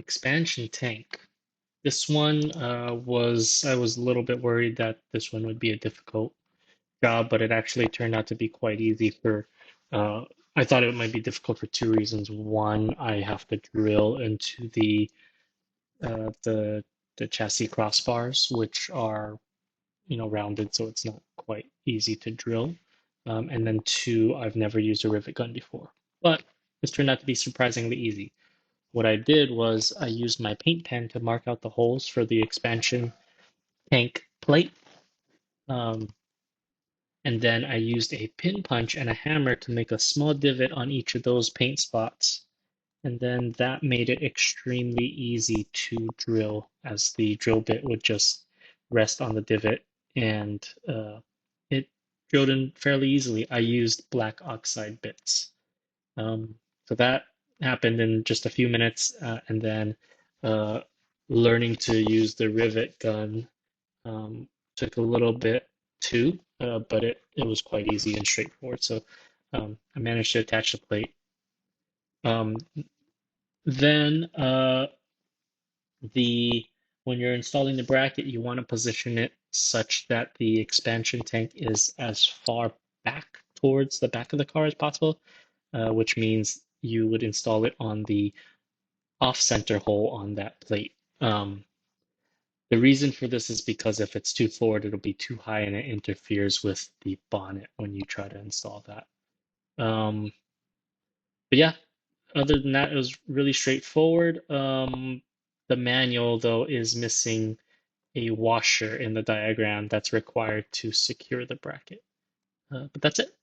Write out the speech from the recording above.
expansion tank. This one I was a little bit worried that this one would be a difficult job, but it actually turned out to be quite easy for uh, I thought it might be difficult for two reasons. One, I have to drill into uh, the the chassis crossbars, which are rounded, so it's not quite easy to drill. And then two, I've never used a rivet gun before, but this turned out to be surprisingly easy. What I did was I used my paint pen to mark out the holes for the expansion tank plate. Um, and then I used a pin punch and a hammer to make a small divot on each of those paint spots. And then that made it extremely easy to drill, as the drill bit would just rest on the divot and it drilled in fairly easily. I used black oxide bits. So that happened in just a few minutes, and then uh, learning to use the rivet gun took a little bit too, but it was quite easy and straightforward. So I managed to attach the plate. Um, then the when you're installing the bracket, you want to position it such that the expansion tank is as far back towards the back of the car as possible, which means you would install it on the off-center hole on that plate. The reason for this is because if it's too forward, it'll be too high and it interferes with the bonnet when you try to install that. But yeah, other than that, it was really straightforward. The manual, though, is missing a washer in the diagram that's required to secure the bracket. But that's it.